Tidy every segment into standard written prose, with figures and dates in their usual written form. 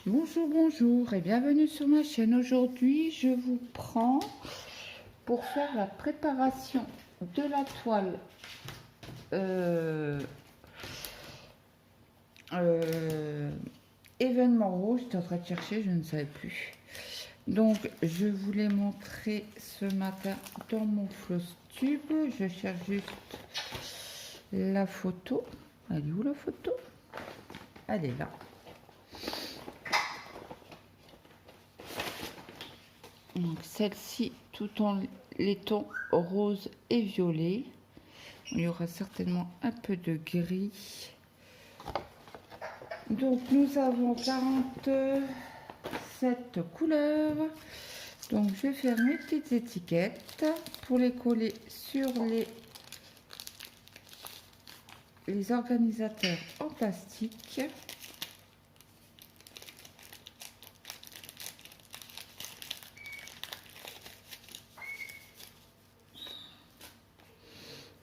Bonjour, bonjour et bienvenue sur ma chaîne. Aujourd'hui, je vous prends pour faire la préparation de la toile événement rouge. J'étais en train de chercher, je ne savais plus. Donc, je vous l'ai montré ce matin dans mon floss tube. Je cherche juste la photo. Elle est où la photo? Elle est là. Donc celle-ci, tout en laiton rose et violet. Il y aura certainement un peu de gris. Donc nous avons 47 couleurs. Donc je vais faire mes petites étiquettes pour les coller sur les organisateurs en plastique.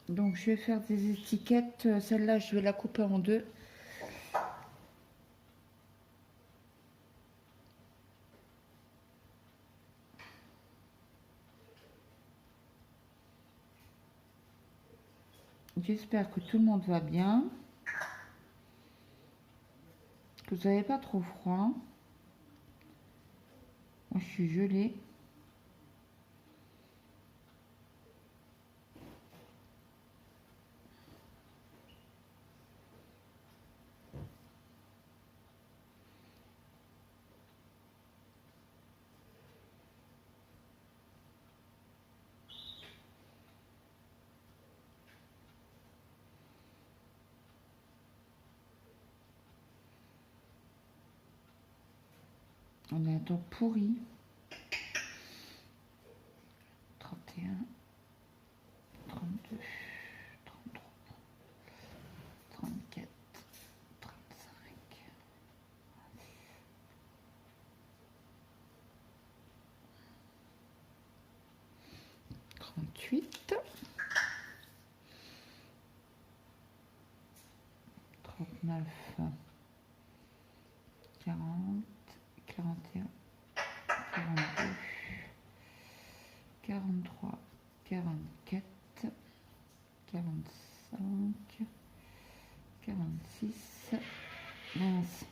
Donc je vais faire des étiquettes. Celle-là, je vais la couper en deux. J'espère que tout le monde va bien, que vous n'avez pas trop froid. Moi, je suis gelée. On a un temps pourri. 31, 32, 33, 34, 35, 38, 39, 40, 41, 42, 43, 44, 45, 46, 15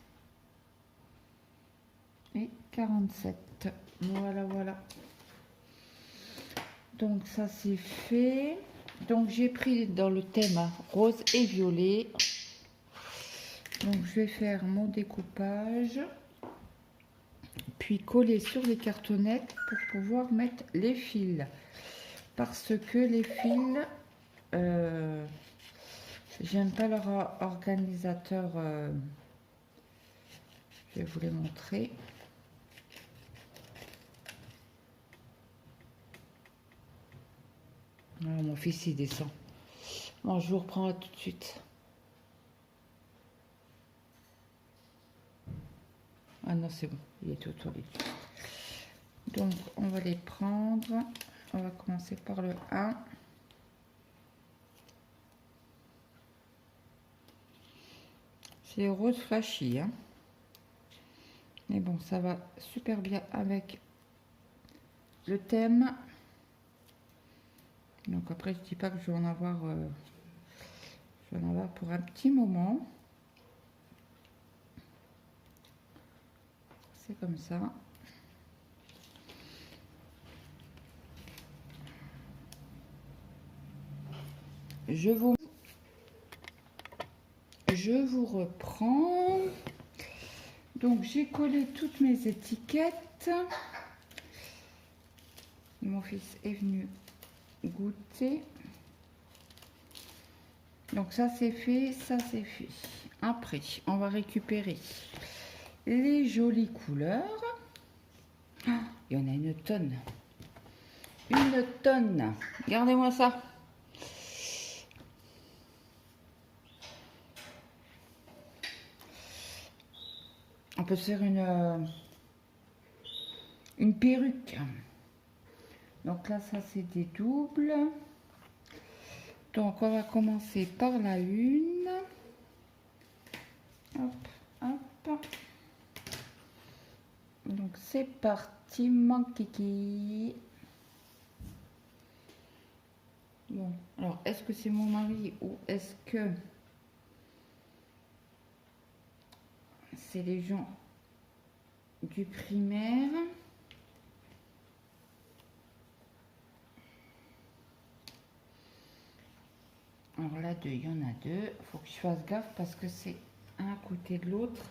et 47. Voilà, voilà. Donc ça c'est fait. Donc j'ai pris dans le thème rose et violet. Donc je vais faire mon découpage, puis coller sur les cartonnettes pour pouvoir mettre les fils. Parce que les fils, j'aime pas leur organisateur. Je vais vous les montrer. Ah, mon fils il descend. Bon, je vous reprends là tout de suite. Ah non, c'est bon, il est aux toilettes. Donc, on va les prendre. On va commencer par le 1. C'est rose flashy, hein. Mais bon, ça va super bien avec le thème. Donc après, je dis pas que je vais en avoir, pour un petit moment. C'est comme ça. Je vous reprends. Donc j'ai collé toutes mes étiquettes. Mon fils est venu goûter. Donc ça c'est fait, ça c'est fait. Après, on va récupérer les jolies couleurs. Ah, il y en a une tonne. Une tonne. Regardez-moi ça. On peut se faire une perruque. Donc là, ça c'est des doubles. Donc on va commencer par la une. Hop, hop. Donc c'est parti mon kiki. Bon, alors est-ce que c'est mon mari ou est-ce que c'est les gens du primaire? Alors là, il y en a deux. Il faut que je fasse gaffe parce que c'est un à côté de l'autre.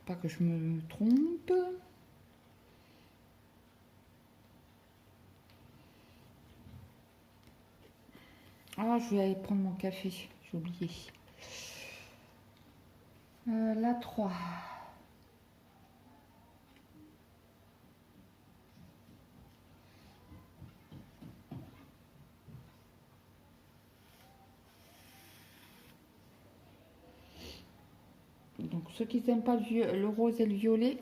Pas que je me trompe. Ah, je vais aller prendre mon café. J'ai oublié. La 3. Donc ceux qui n'aiment pas le rose et le violet,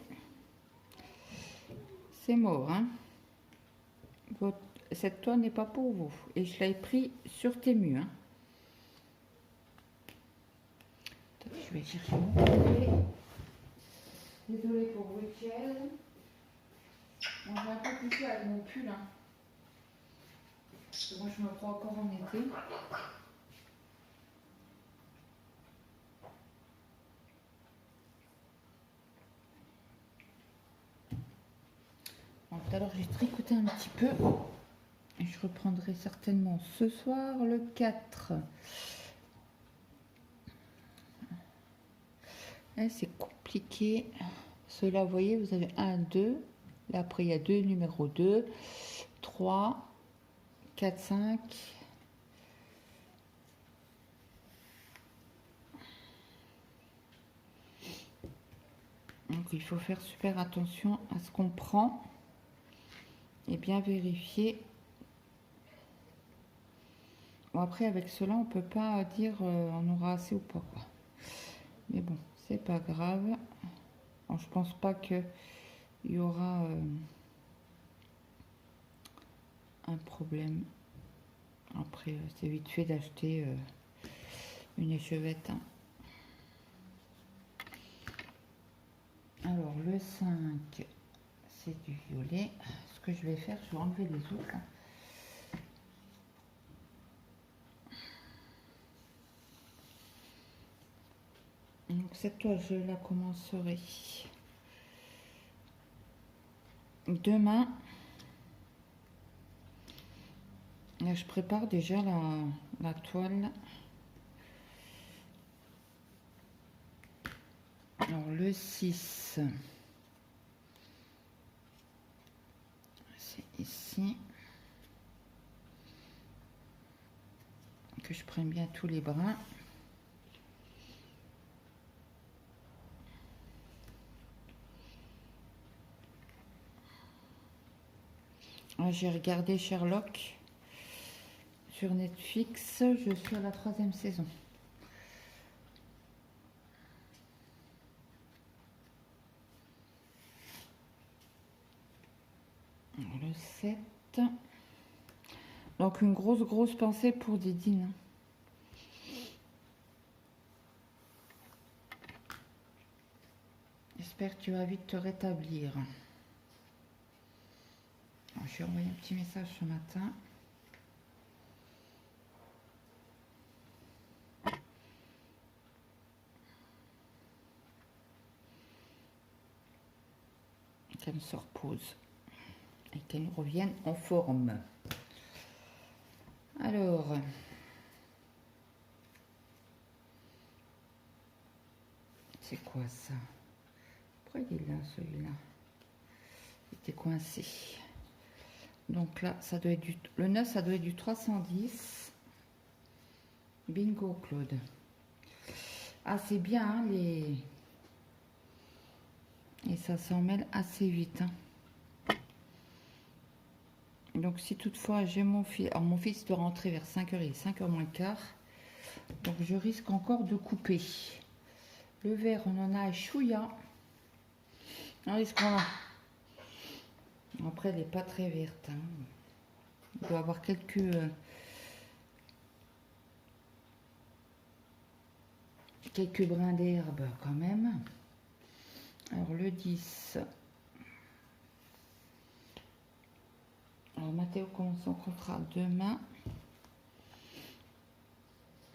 c'est mort. Hein. Cette toile n'est pas pour vous. Et je l'ai pris sur Temu. Hein. Je vais chercher mon café. Désolée pour Rachel. On va pas coucher avec mon pull. Hein. Parce que moi je me crois encore en été. Bon, tout à l'heure j'ai tricoté un petit peu. Et je reprendrai certainement ce soir le 4. C'est compliqué. Cela, vous voyez, vous avez 1, 2. Là, après, il y a 2, numéro 2, 3, 4, 5. Donc, il faut faire super attention à ce qu'on prend et bien vérifier. Bon, après, avec cela, on peut pas dire on aura assez ou pas, quoi. Mais bon, c'est pas grave. Bon, je pense pas que il y aura un problème. Après, c'est vite fait d'acheter une échevette. Hein. Alors, le 5, c'est du violet. Ce que je vais faire, je vais enlever les autres. Donc, cette toile, je la commencerai demain. Là, je prépare déjà la toile. Alors, le 6, c'est ici. Que je prenne bien tous les brins. J'ai regardé Sherlock sur Netflix. Je suis à la 3e saison. Le 7. Donc une grosse pensée pour Didine. J'espère que tu vas vite te rétablir. Alors, je vais envoyer un petit message ce matin. Qu'elle se repose. Et qu'elle nous revienne en forme. Alors... c'est quoi ça? Pourquoi il est là, celui-là? Il était coincé. Donc là, ça doit être du... Le 9, ça doit être du 310. Bingo, Claude. Ah, c'est bien, hein, les... Et ça s'en mêle assez vite. Hein. Donc, si toutefois j'ai mon fils... Alors, mon fils doit rentrer vers 5h, il est 5h moins le quart. Donc, je risque encore de couper. Le vert, on en a à chouïa. Alors, est-ce qu'on a... Après, elle n'est pas très verte. Hein. Il doit y avoir quelques brins d'herbe quand même. Alors le 10. Alors Mathéo commence son contrat demain.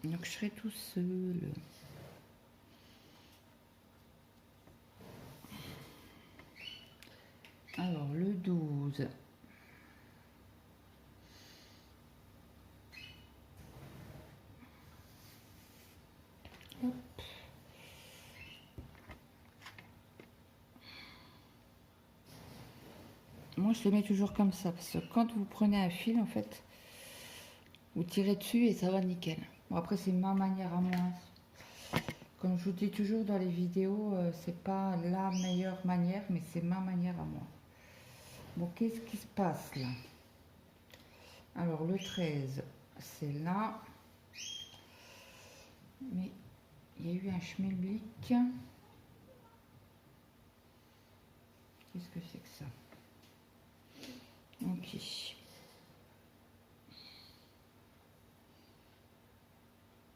Donc je serai tout seul. Alors le 12. Hop. Moi je les mets toujours comme ça parce que quand vous prenez un fil en fait, vous tirez dessus et ça va nickel. Bon, après c'est ma manière à moi. Comme je vous dis toujours dans les vidéos, c'est pas la meilleure manière, mais c'est ma manière à moi. Bon, qu'est-ce qui se passe là? Alors le 13, c'est là. Mais il y a eu un schmilblick. Qu'est-ce que c'est que ça? Ok.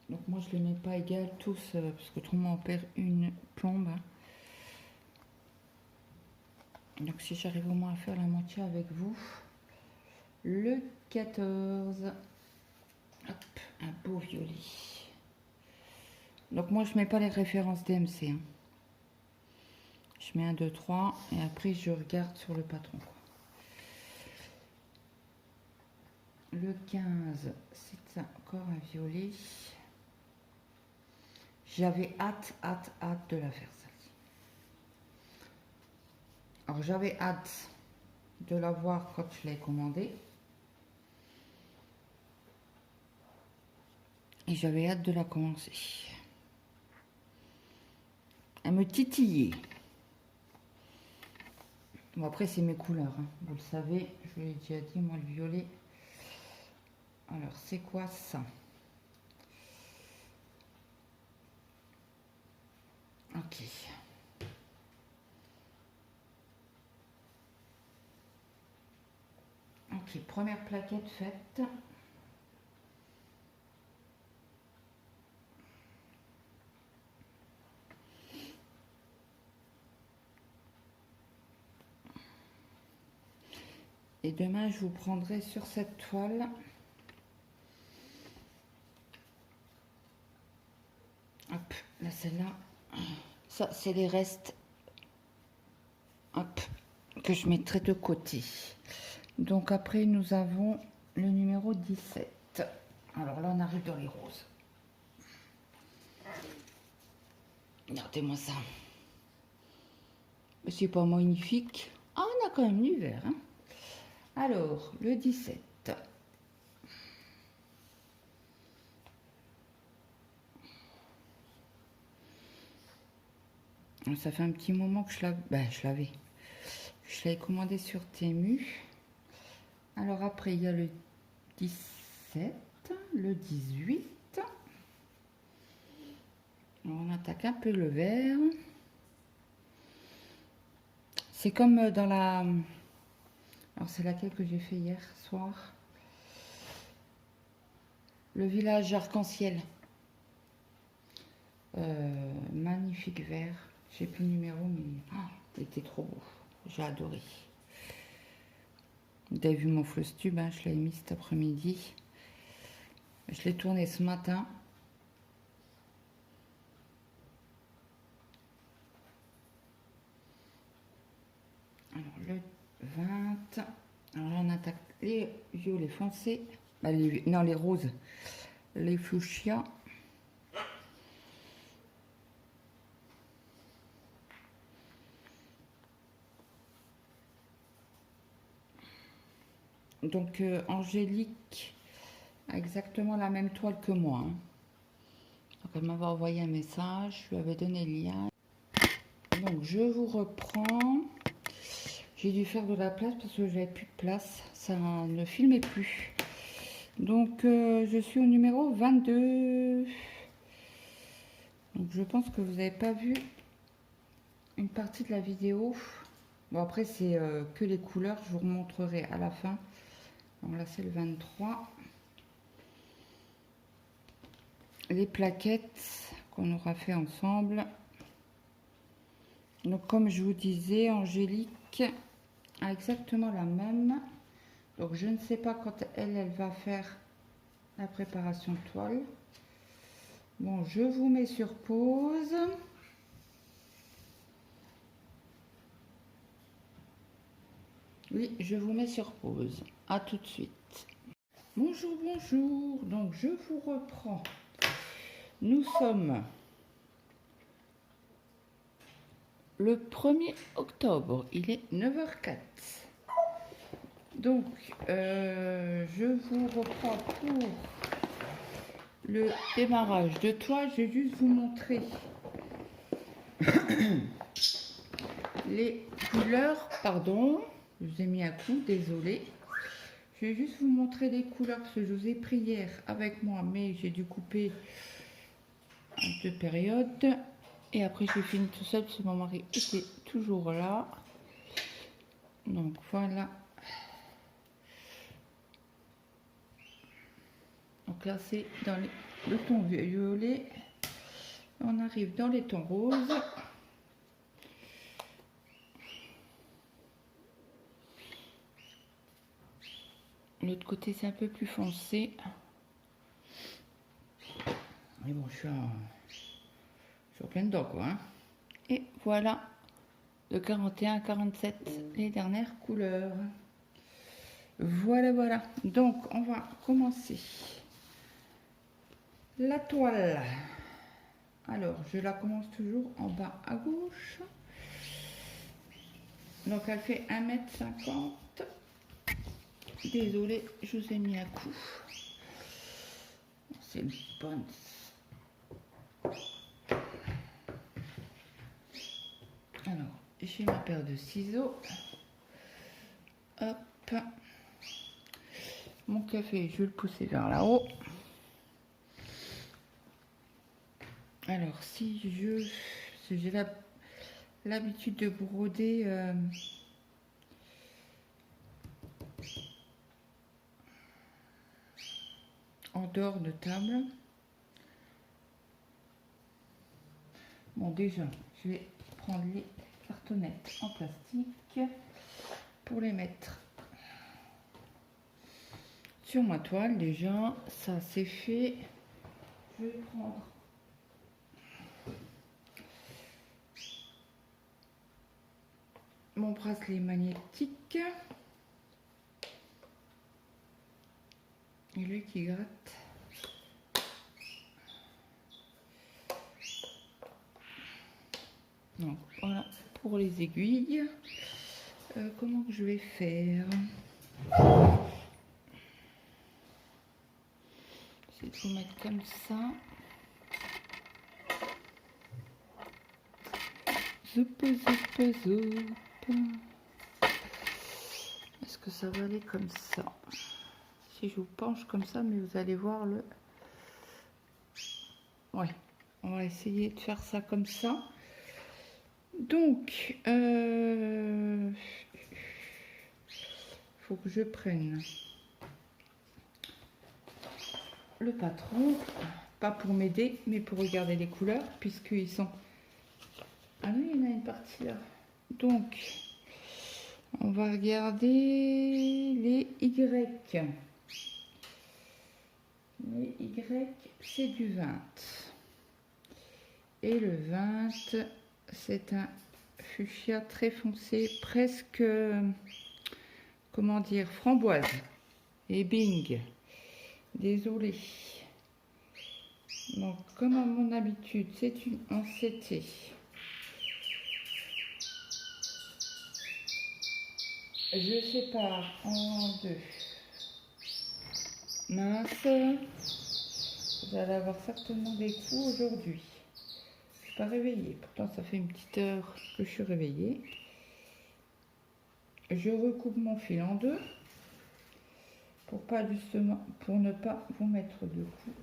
Donc moi je ne les mets pas égales tous parce que autrement on perd une plombe. Donc si j'arrive au moins à faire la moitié avec vous. Le 14. Hop, un beau violet. Donc moi je mets pas les références DMC. Hein. Je mets 1, 2, 3 et après je regarde sur le patron. Quoi. Le 15, c'est encore un violet. J'avais hâte de la faire celle-ci. Alors j'avais hâte de la voir quand je l'ai commandée. Et j'avais hâte de la commencer. Elle me titillait. Bon après c'est mes couleurs, hein. Vous le savez, je vous l'ai déjà dit, moi le violet. Alors c'est quoi ça? Ok. Ok, première plaquette faite. Et demain, je vous prendrai sur cette toile. Hop, là, celle-là. Ça, c'est les restes. Hop, que je mettrai de côté. Donc après, nous avons le numéro 17. Alors là, on arrive dans les roses. Regardez-moi ça. C'est pas magnifique. Ah, on a quand même du vert. Hein. Alors, le 17. Ça fait un petit moment que je l'avais. Ben, je l'avais commandé sur Temu. Alors après, il y a le 17, le 18. On attaque un peu le vert. C'est comme dans la... Alors c'est laquelle que j'ai fait hier soir? Le village arc-en-ciel. Magnifique vert. J'ai plus le numéro, mais il était trop beau. J'ai adoré. Vous avez vu mon floss tube, hein, je l'ai mis cet après-midi. Je l'ai tourné ce matin. Alors le 20. Alors là on attaque les violets foncés. Bah, non, les roses. Les fuchsias. Donc Angélique a exactement la même toile que moi. Hein. Donc elle m'avait envoyé un message, je lui avais donné le lien. Donc je vous reprends. J'ai dû faire de la place parce que j'avais plus de place. Ça ne filmait plus. Donc je suis au numéro 22. Donc je pense que vous n'avez pas vu une partie de la vidéo. Bon après c'est que les couleurs, je vous remontrerai à la fin. Donc là c'est le 23. Les plaquettes qu'on aura fait ensemble. Donc comme je vous disais, Angélique a exactement la même. Donc je ne sais pas quand elle va faire la préparation de toile. Bon, je vous mets sur pause. Oui, je vous mets sur pause. À tout de suite. Bonjour, bonjour. Donc je vous reprends. Nous sommes le 1er octobre. Il est 9h04. Donc je vous reprends pour le démarrage de toile. Je vais juste vous montrer les couleurs. Pardon, je vous ai mis un coup, désolé. Je vais juste vous montrer les couleurs parce que je vous ai pris hier avec moi, mais j'ai dû couper en 2 périodes. Et après, j'ai fini tout seul parce que mon mari était toujours là. Donc voilà. Donc là, c'est dans le ton violet. On arrive dans les tons roses. L'autre côté, c'est un peu plus foncé. Mais bon, je suis en plein dedans, quoi. Hein. Et voilà, de 41 à 47, les dernières couleurs. Voilà, voilà. Donc, on va commencer. La toile. Alors, je la commence toujours en bas à gauche. Donc, elle fait 1,50 m. Désolée, je vous ai mis un coup. C'est une bonne. Alors, j'ai ma paire de ciseaux. Hop. Mon café, je vais le pousser vers là-haut. Alors, si j'ai l'habitude de broder en dehors de table. Bon, déjà, je vais prendre les cartonnettes en plastique pour les mettre sur ma toile. Déjà, ça c'est fait. Je vais prendre mon bracelet magnétique et lui qui gratte. Donc voilà pour les aiguilles. Comment que je vais faire? J'essaie de vous mettre comme ça. Zoup, zoup, zoup. Est-ce que ça va aller comme ça? Si je vous penche comme ça, mais vous allez voir le... Ouais, on va essayer de faire ça comme ça. Donc, faut que je prenne le patron, pas pour m'aider, mais pour regarder les couleurs, puisqu'ils sont... Ah oui, il y en a une partie là. Donc, on va regarder les Y. Les Y, c'est du 20. Et le 20, c'est un fuchsia très foncé, presque, comment dire, framboise. Et bing, désolé. Donc, comme à mon habitude, c'est une en CT. Je sépare en 2. Mince, vous allez avoir certainement des coups aujourd'hui. Je suis pas réveillée, pourtant ça fait une petite heure que je suis réveillée. Je recoupe mon fil en 2 pour ne pas vous mettre de coups.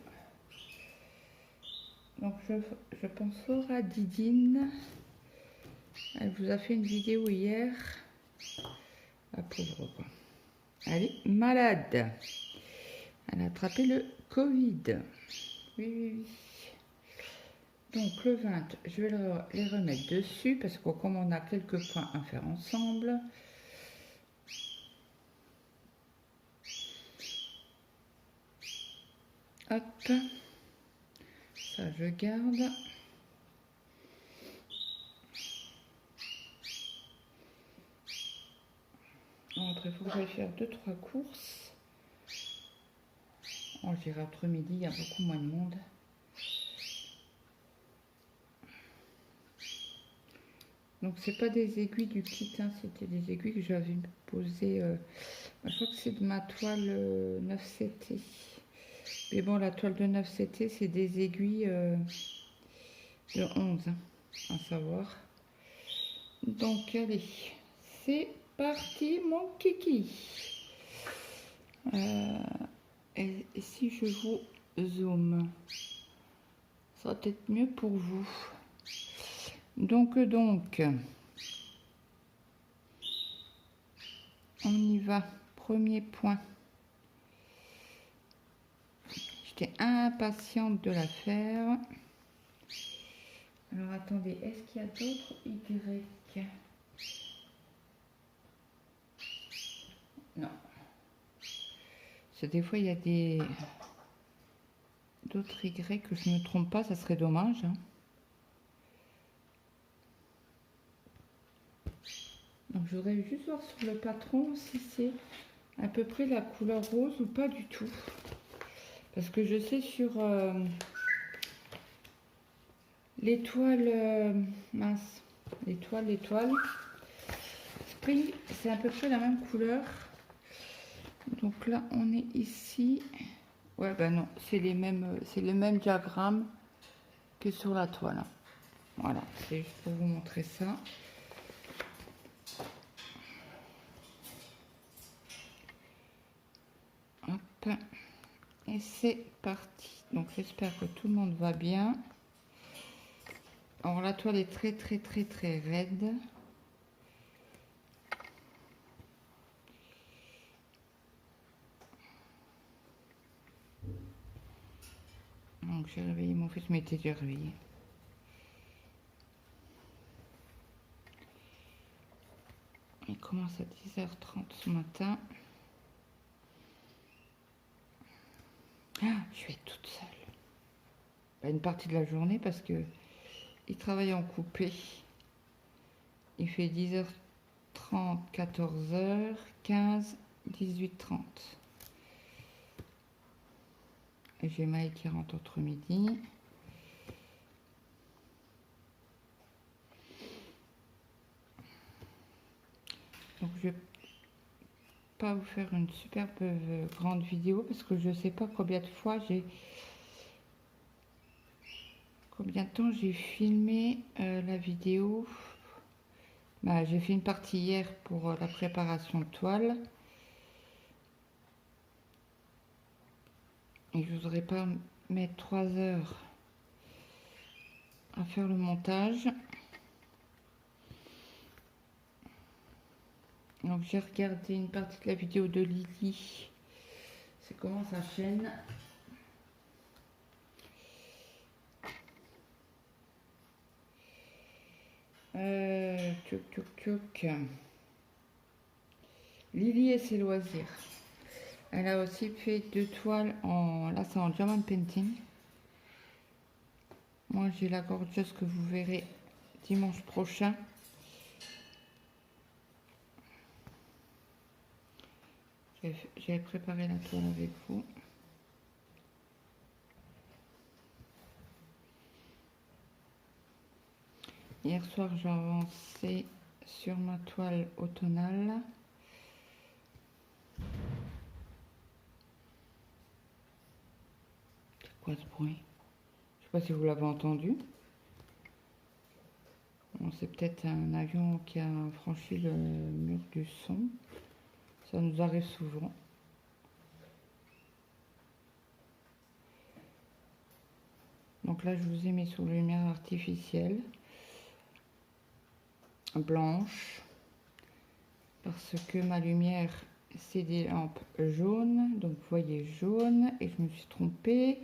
Donc je pense fort à Didine. Elle vous a fait une vidéo hier. La pauvre quoi. Elle est malade. Elle a attrapé le Covid. Oui, oui, oui. Donc le 20, je vais les remettre dessus parce que comme on a quelques points à faire ensemble. Hop, ça je garde. Après, il faut que j'aille faire 2-3 courses. Oh, j'irai après-midi, il y a beaucoup moins de monde. Donc, c'est pas des aiguilles du kit, hein, c'était des aiguilles que j'avais posées. Je crois que c'est de ma toile 9CT. Mais bon, la toile de 9CT, c'est des aiguilles de 11, hein, à savoir. Donc, allez, c'est parti, mon kiki. Et si je vous zoome, ça va peut-être mieux pour vous. Donc, on y va. Premier point. J'étais impatiente de la faire. Alors, attendez, est-ce qu'il y a d'autres Y? Non. Des fois, il y a d'autres Y que je ne me trompe pas, ça serait dommage. Hein. Donc, je voudrais juste voir sur le patron si c'est à peu près la couleur rose ou pas du tout. Parce que je sais sur l'étoile, mince, l'étoile, Spring, c'est à peu près la même couleur. Donc là, on est ici. Ouais, ben non, c'est le même diagramme que sur la toile. Voilà, c'est juste pour vous montrer ça. Hop, et c'est parti. Donc j'espère que tout le monde va bien. Alors la toile est très raide. Donc j'ai réveillé mon fils, mais il était déjà réveillé. Il commence à 10h30 ce matin. Ah, je vais être toute seule. Une partie de la journée parce que il travaille en coupé. Il fait 10h30, 14h, 15, 18h30. Et j'ai Maï qui rentre entre midi. Donc je vais pas vous faire une superbe grande vidéo parce que je sais pas combien de fois combien de temps j'ai filmé la vidéo. Bah, j'ai fait une partie hier pour la préparation de toile. Et je voudrais pas mettre 3 heures à faire le montage. Donc j'ai regardé une partie de la vidéo de Lily. C'est comment sa chaîne. Lily et ses loisirs. Elle a aussi fait 2 toiles en... Là c'est en diamond painting. Moi j'ai la gorgeuse que vous verrez dimanche prochain. J'ai préparé la toile avec vous. Hier soir, j'ai avancé sur ma toile automnale. C'est quoi ce bruit? Je sais pas si vous l'avez entendu. Bon, c'est peut-être un avion qui a franchi le mur du son. Ça nous arrive souvent. Donc là, je vous ai mis sous lumière artificielle. Blanche. Parce que ma lumière, c'est des lampes jaunes. Donc vous voyez jaune. Et je me suis trompée.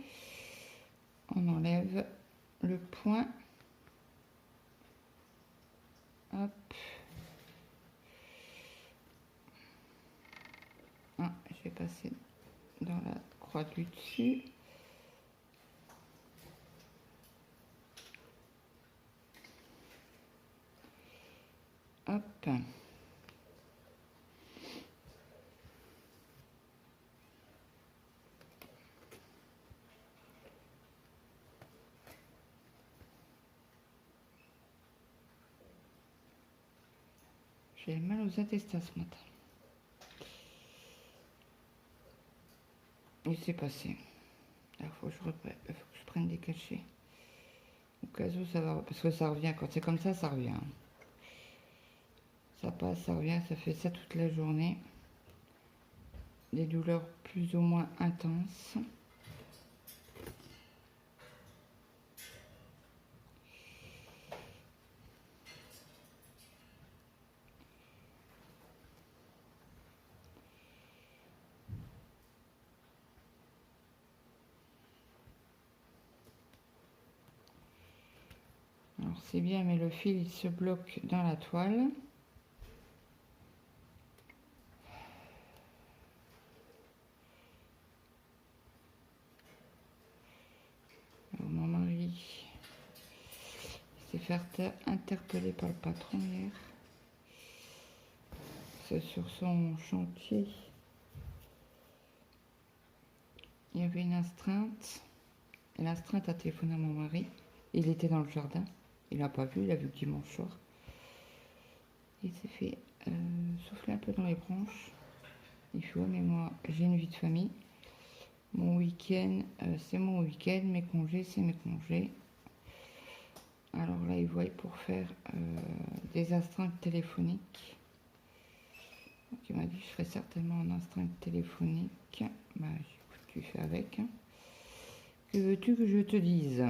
On enlève le point. Hop. Ah, je vais passer dans la croix du dessus. Hop. J'ai mal aux intestins ce matin. Il s'est passé. Alors, faut que je prenne des cachets. Au cas où ça va, parce que ça revient. Quand c'est comme ça revient. Ça passe, ça revient, ça fait ça toute la journée. Des douleurs plus ou moins intenses. Alors c'est bien, mais le fil il se bloque dans la toile. Alors, mon mari s'est fait interpeller par le patron hier. C'est sur son chantier. Il y avait une astreinte. Et l'astreinte a téléphoné à mon mari. Il était dans le jardin. Il n'a pas vu, il a vu le dimanche soir. Il s'est fait souffler un peu dans les branches. Il fait, ouais, mais moi, j'ai une vie de famille. Mon week-end, c'est mon week-end. Mes congés, c'est mes congés. Alors là, il voit pour faire des astreintes téléphoniques. Donc, il m'a dit, je ferai certainement en astreinte téléphonique. Bah, écoute, tu fais avec. Que veux-tu que je te dise ?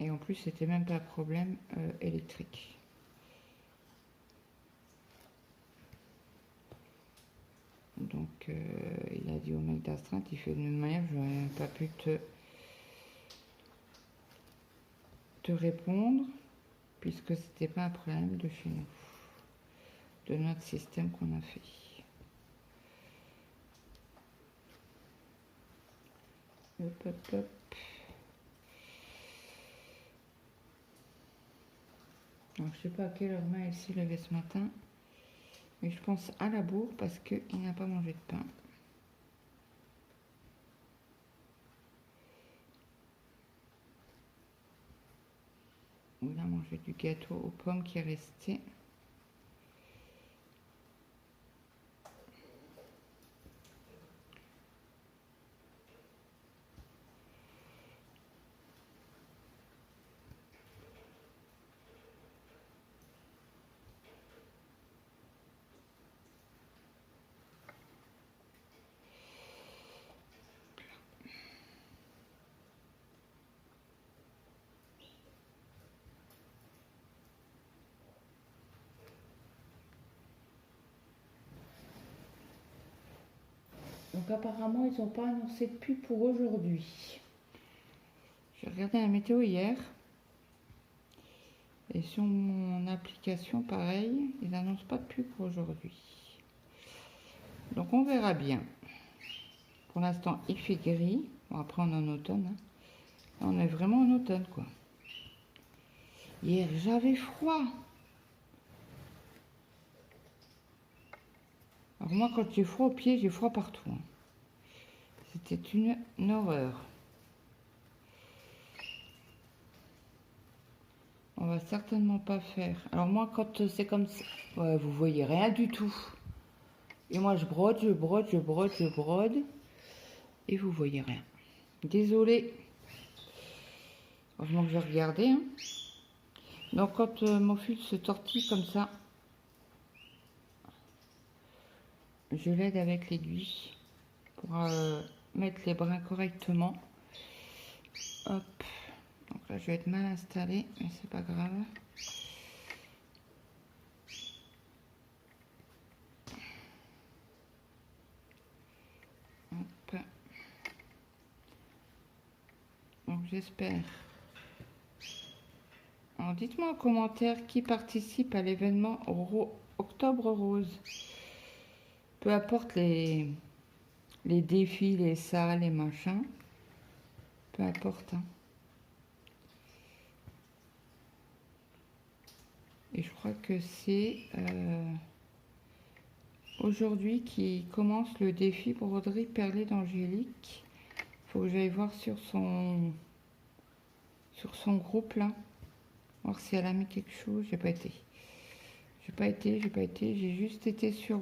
Et en plus, c'était même pas un problème électrique. Donc, il a dit au mec d'astreinte, il fait de même manière, je n'aurais pas pu te répondre, puisque c'était pas un problème de chez nous, de notre système qu'on a fait. Hop, hop, hop. Alors, je sais pas à quelle heure elle s'est levée ce matin, mais je pense à la bourre parce qu'il n'a pas mangé de pain. Il a mangé du gâteau aux pommes qui est resté. Donc apparemment, ils n'ont pas annoncé de pluie pour aujourd'hui. J'ai regardé la météo hier. Et sur mon application, pareil, ils n'annoncent pas de pluie pour aujourd'hui. Donc on verra bien. Pour l'instant, il fait gris. Bon, après, on est en automne. Hein. On est vraiment en automne, quoi. Hier, j'avais froid. Alors moi, quand j'ai froid aux pieds, j'ai froid partout. Hein. C'était une horreur. On va certainement pas faire. Alors moi, quand c'est comme ça, ouais, vous voyez rien du tout. Et moi, je brode, je brode, je brode, je brode. Et vous voyez rien. Désolée. Heureusement que j'ai regardé. Hein. Donc quand mon fil se tortille comme ça, je l'aide avec l'aiguille pour mettre les brins correctement. Hop. Donc Là, je vais être mal installée, mais c'est pas grave. Hop. Donc j'espère. Alors dites-moi en commentaire qui participe à l'événement Octobre Rose. Peu importe les défis, les salles, les machins. Peu importe. Hein. Et je crois que c'est aujourd'hui qui commence le défi broderie perlée d'Angélique. Il faut que j'aille voir sur son groupe là. Voir si elle a mis quelque chose. J'ai pas été. J'ai juste été sur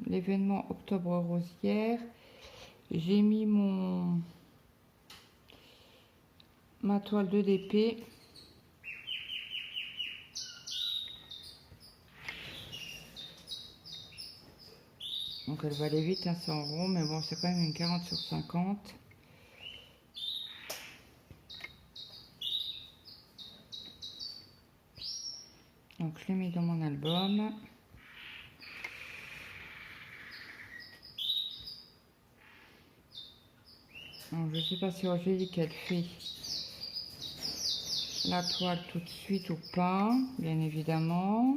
l'événement Octobre Rose hier. J'ai mis ma toile 2DP. Donc elle va aller vite, hein, c'est en rond, mais bon, c'est quand même une 40 sur 50. Donc je l'ai mis dans mon album. Donc, je ne sais pas si Angélique elle fait la toile tout de suite ou pas, bien évidemment.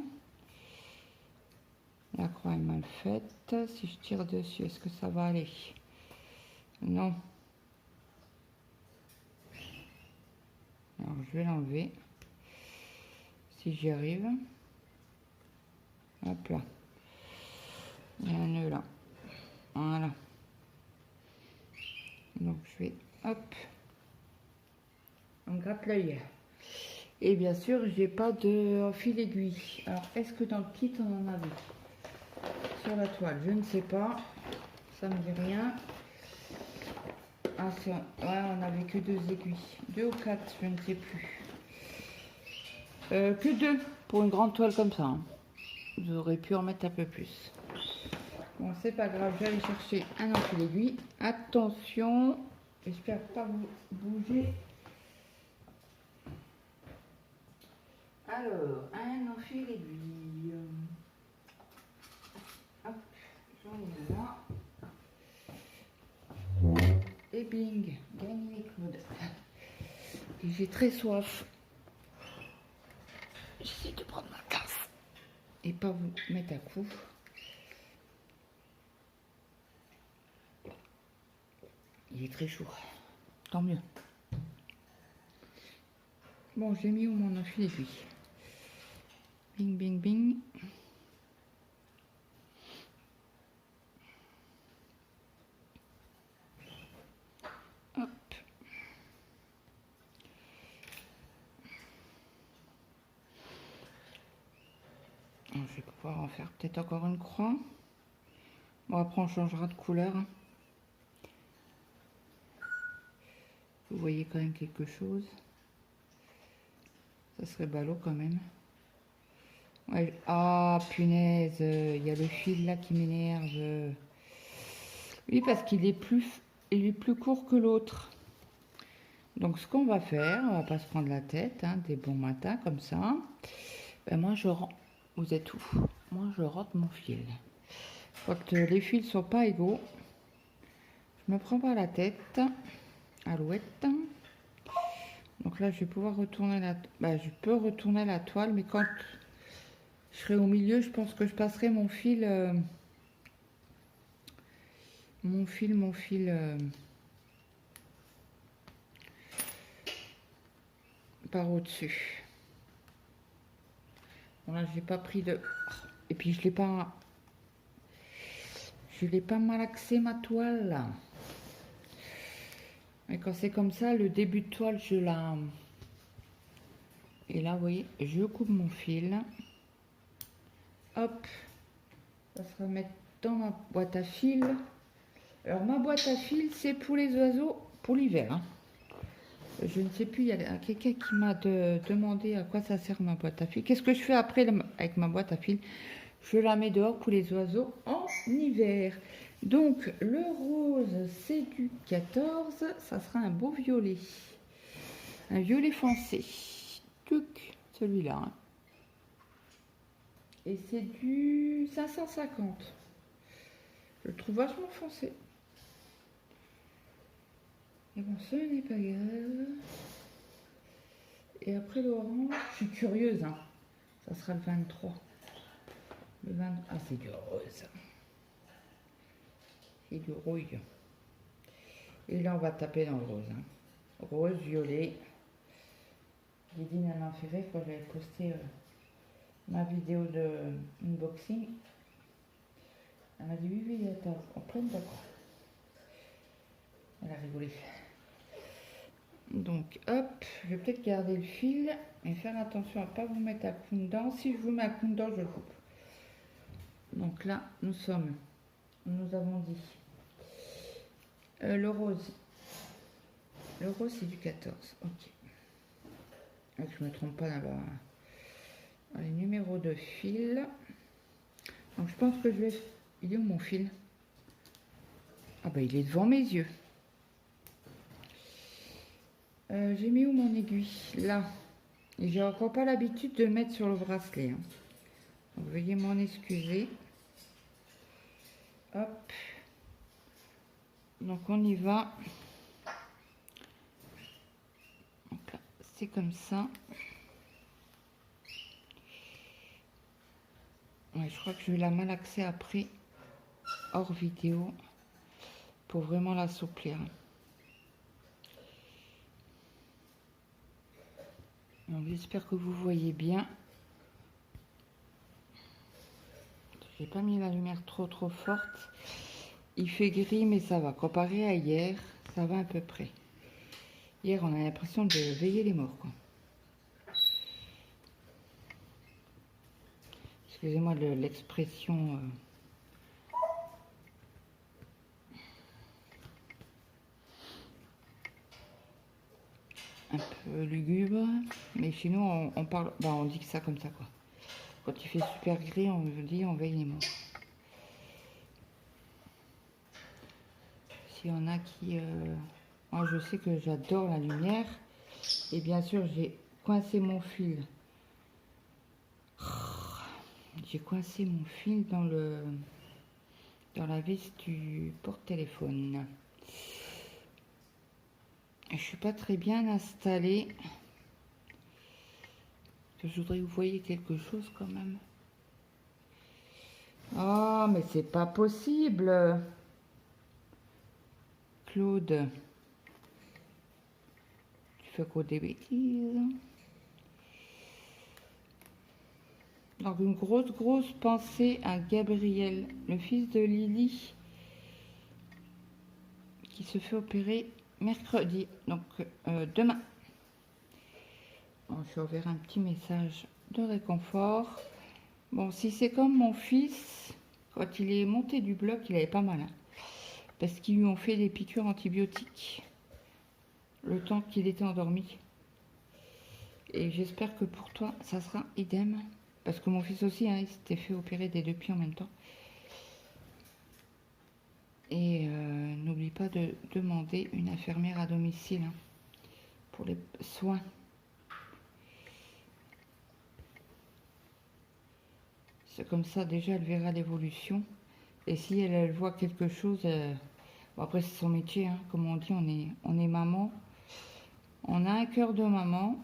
La croix est mal faite. Si je tire dessus, est-ce que ça va aller? Non. Alors je vais l'enlever. Si j'y arrive. Hop là. Il y a un nœud là. Voilà. Donc je vais, hop. On gratte l'œil. Et bien sûr, j'ai pas de fil aiguille. Alors, est-ce que dans le kit, on en avait sur la toile? Je ne sais pas. Ça me dit rien. Ah, ouais, on n'avait que 2 aiguilles. 2 ou 4, je ne sais plus. Que 2 pour une grande toile comme ça. Hein. J'aurais pu en mettre un peu plus. Bon, c'est pas grave. Je vais aller chercher un fil aiguille. Attention. J'espère pas vous bouger. Alors, un fil aiguille. Hop, j'en ai là. Et bing, gagné Claude. Et j'ai très soif. J'essaie de prendre ma tasse et pas vous mettre à coup. Il est très chaud. Tant mieux. Bon, j'ai mis où mon fil aiguille. Bing, bing, bing. Hop. Je vais pouvoir en faire peut-être encore une croix. Bon, après on changera de couleur. Vous voyez quand même quelque chose. Ça serait ballot quand même. Ouais. Ah, punaise, il y a le fil là qui m'énerve. Oui, parce qu'il est plus court que l'autre. Donc, ce qu'on va faire, on va pas se prendre la tête, hein, des bons matins comme ça. Ben, moi, vous êtes où? Moi, je rentre mon fil. Quand les fils sont pas égaux, je me prends pas la tête. Alouette. Donc là, je vais pouvoir retourner je peux retourner la toile, mais quand je serai au milieu, je pense que je passerai mon fil par au-dessus. Bon là, j'ai pas pris de... Et puis, je l'ai pas malaxé ma toile. Et quand c'est comme ça, le début de toile, je la... Et là, vous voyez, je coupe mon fil. Hop. Ça se remettre dans ma boîte à fil. Alors, ma boîte à fil, c'est pour les oiseaux, pour l'hiver. Hein. Je ne sais plus, il y a quelqu'un qui m'a demandé à quoi ça sert ma boîte à fil. Qu'est-ce que je fais après avec ma boîte à fil? Je la mets dehors pour les oiseaux en hiver. Donc, le rose, c'est du 14. Ça sera un beau violet. Un violet foncé. Tuc, celui-là. Hein. Et c'est du 550. Je le trouve vachement foncé. Et bon, ça n'est pas grave. Et après l'orange, je suis curieuse. Hein. Ça sera le 23. Le 20... Ah, c'est du rose. C'est du rouille. Et là, on va taper dans le rose. Hein. Rose, violet. J'ai dit à ma Ferré quand j'avais posté ma vidéo de unboxing. Elle m'a dit oui, oui, attends, on prenne d'accord. Elle a rigolé. Donc, hop, je vais peut-être garder le fil et faire attention à ne pas vous mettre un coup dedans. Si je vous mets un coup dedans, je le coupe. Donc là, nous avons dit le rose. Le rose, c'est du 14. Ok. Et que je ne me trompe pas dans les numéros de fil. Donc, je pense que je vais... Il est où mon fil? Ah bah, il est devant mes yeux. J'ai mis où mon aiguille? Là. Et j'ai encore pas l'habitude de mettre sur le bracelet. Hein. Donc, veuillez m'en excuser. Hop. Donc on y va. C'est comme ça. Ouais, je crois que je vais la malaxer après hors vidéo pour vraiment l'assouplir. Donc j'espère que vous voyez bien. J'ai pas mis la lumière trop forte. Il fait gris mais ça va. Comparé à hier, ça va à peu près. Hier on a l'impression de veiller les morts quoi. Excusez-moi de l'expression un peu lugubre, mais chez nous on parle, bah on dit que ça comme ça quoi. Quand il fait super gris, on dit on veille les morts. S'il y en a qui, moi je sais que j'adore la lumière, et bien sûr j'ai coincé mon fil. J'ai coincé mon fil dans la vis du porte-téléphone. Je suis pas très bien installée. Je voudrais que vous voyez quelque chose quand même. Oh, mais c'est pas possible. Claude. Tu fais quoi des bêtises? Donc une grosse pensée à Gabriel, le fils de Lily, qui se fait opérer mercredi, donc demain. Bon, je vais un petit message de réconfort. Bon, si c'est comme mon fils, quand il est monté du bloc, il avait pas mal. Hein, parce qu'ils lui ont fait des piqûres antibiotiques le temps qu'il était endormi. Et j'espère que pour toi, ça sera idem. Parce que mon fils aussi, hein, il s'était fait opérer des deux pieds en même temps. Et n'oublie pas de demander une infirmière à domicile hein, pour les soins. C'est comme ça, déjà, elle verra l'évolution. Et si elle voit quelque chose... bon, après, c'est son métier, hein, comme on dit, on est maman. On a un cœur de maman.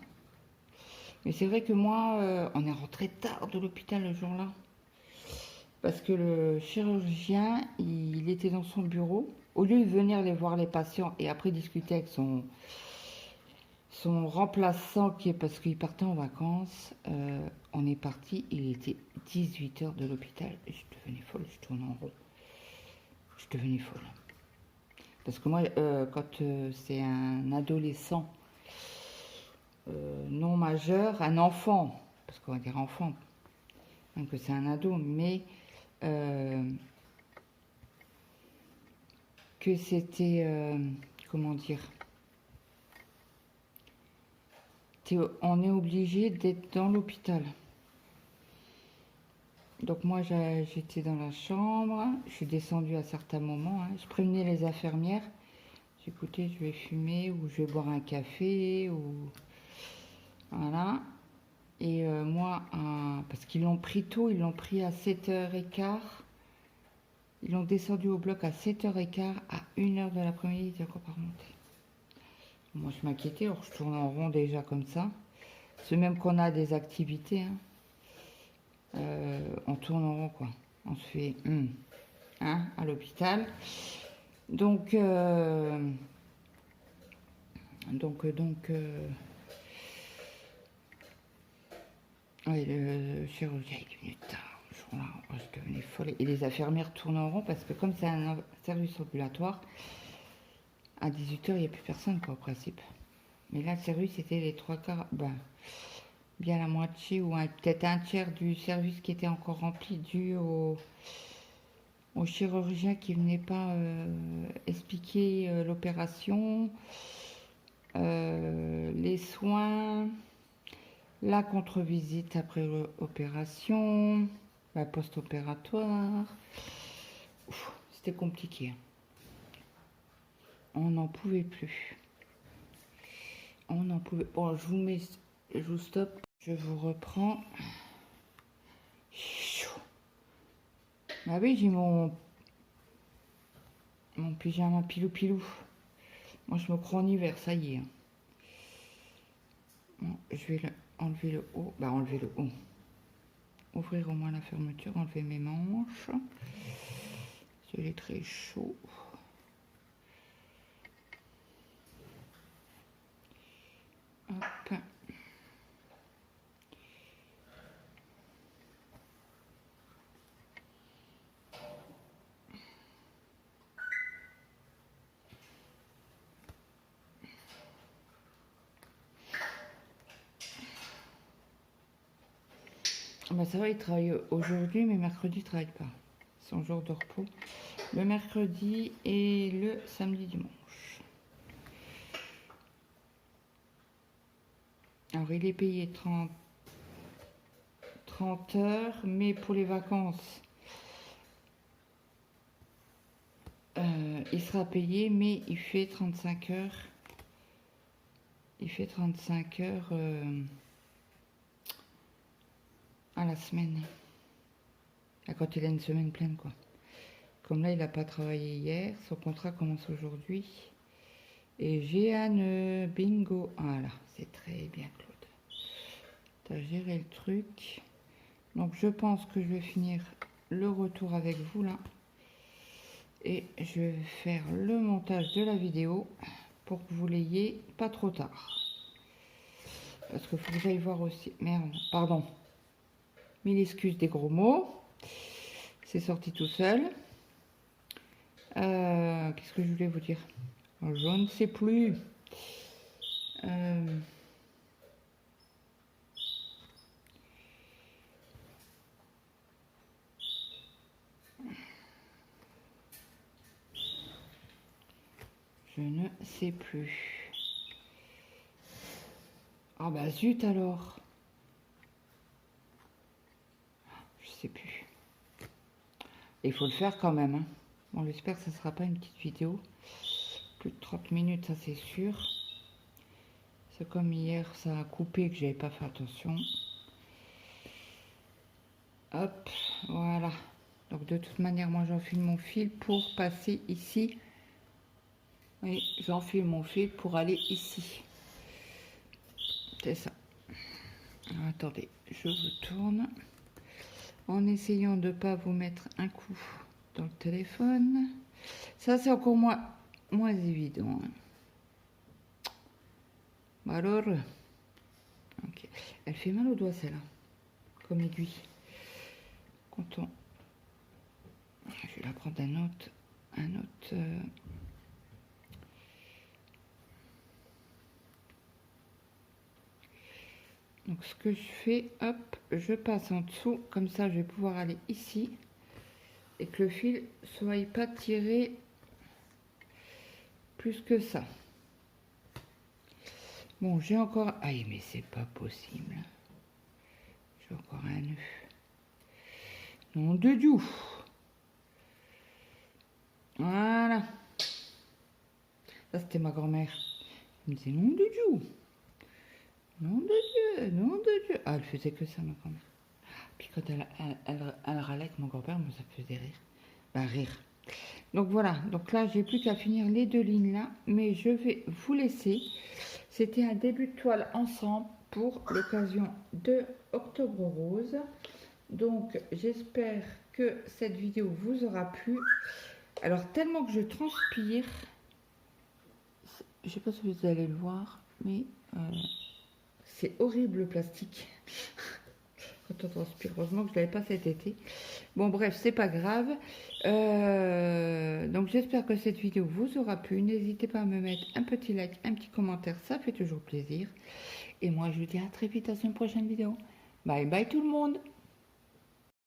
Mais c'est vrai que moi, on est rentré tard de l'hôpital le jour-là. Parce que le chirurgien, il était dans son bureau. Au lieu de venir les voir les patients et après discuter avec son remplaçant, parce qu'il partait en vacances, on est parti, il était 18 h de l'hôpital. Je devenais folle, je tournais en rond. Je devenais folle. Parce que moi, quand c'est un adolescent non majeur, un enfant, parce qu'on va dire enfant, hein, que c'est un ado, mais que c'était, comment dire, on est obligé d'être dans l'hôpital. Donc moi j'étais dans la chambre, je suis descendue à certains moments, hein, je prévenais les infirmières, Écoutez, je vais fumer ou je vais boire un café ou voilà. Et moi, parce qu'ils l'ont pris tôt, ils l'ont pris à 7h15. Ils l'ont descendu au bloc à 7h15, à 1h de l'après-midi, il était encore pas remonté. Moi, je m'inquiétais, alors je tourne en rond déjà comme ça. C'est même qu'on a des activités, hein. On tourne en rond, quoi. On se fait hein, à l'hôpital. Donc, oui, le chirurgien est venu tard. Ce jour-là, je devenais folle. Et les infirmières tournent en rond parce que comme c'est un service ambulatoire, à 18h, il n'y a plus personne, quoi, au principe. Mais là, le service, c'était les 3/4, bien la moitié ou peut-être un tiers du service qui était encore rempli dû au chirurgien qui venait pas expliquer l'opération, les soins, la contre-visite après l'opération, la post-opératoire. C'était compliqué. On n'en pouvait plus. On n'en pouvait. Bon, je vous mets, je vous stoppe, je vous reprends. Ah oui, j'ai mon pyjama pilou. Moi, je me crois en hiver, ça y est. Bon, je vais enlever le haut. Enlever le haut. Ouvrir au moins la fermeture, enlever mes manches. Il est très chaud. Hop. Ça va, il travaille aujourd'hui, mais mercredi, il ne travaille pas. Son jour de repos. Le mercredi et le samedi, dimanche. Alors, il est payé 30 heures, mais pour les vacances, il sera payé, mais il fait 35 heures. Il fait 35 heures à la semaine. Quand il a une semaine pleine, quoi. Comme là, il n'a pas travaillé hier, son contrat commence aujourd'hui. Et Jeanne, bingo. Voilà, c'est très bien, Claude. Tu as géré le truc. Donc, je pense que je vais finir le retour avec vous, là. Et je vais faire le montage de la vidéo pour que vous l'ayez pas trop tard. Parce qu'il faut que j'aille voir aussi... Merde, pardon. Mille excuses des gros mots. C'est sorti tout seul. Qu'est-ce que je voulais vous dire? Je ne sais plus. Je ne sais plus. Ah bah zut alors. Je sais plus. Il faut le faire quand même. Hein. Bon, j'espère que ce ne sera pas une petite vidéo. Plus de 30 minutes, ça c'est sûr. C'est comme hier, ça a coupé que j'avais pas fait attention. Hop, voilà. Donc de toute manière, moi j'enfile mon fil pour passer ici. Oui, j'enfile mon fil pour aller ici. C'est ça. Alors, attendez, je vous tourne. En essayant de ne pas vous mettre un coup dans le téléphone. Ça, c'est encore moins évident. Alors, ok. Elle fait mal au doigt, celle-là, comme aiguille. Quand on... Je vais la prendre un autre. Donc, ce que je fais, hop, je passe en dessous. Comme ça, je vais pouvoir aller ici. Et que le fil ne soit pas tiré plus que ça. Bon, j'ai encore... Aïe, mais c'est pas possible. J'ai encore un nœud. Nom de Dieu. Voilà. Ça, c'était ma grand-mère. Elle me disait, nom de Dieu. Nom de Dieu, nom de Dieu. Ah, elle faisait que ça, ma grand-mère. Puis quand elle râlait avec mon grand-père, moi, ça me faisait rire. Bah, rire. Donc voilà, donc là, j'ai plus qu'à finir les 2 lignes là, mais je vais vous laisser. C'était un début de toile ensemble pour l'occasion de Octobre Rose. Donc, j'espère que cette vidéo vous aura plu. Alors, tellement que je transpire, je sais pas si vous allez le voir, mais c'est horrible le plastique. Quand on transpire, heureusement que je ne l'avais pas cet été. Bon, bref, c'est pas grave. Donc, j'espère que cette vidéo vous aura plu. N'hésitez pas à me mettre un petit like, un petit commentaire, ça fait toujours plaisir. Et moi, je vous dis à très vite dans une prochaine vidéo. Bye bye tout le monde!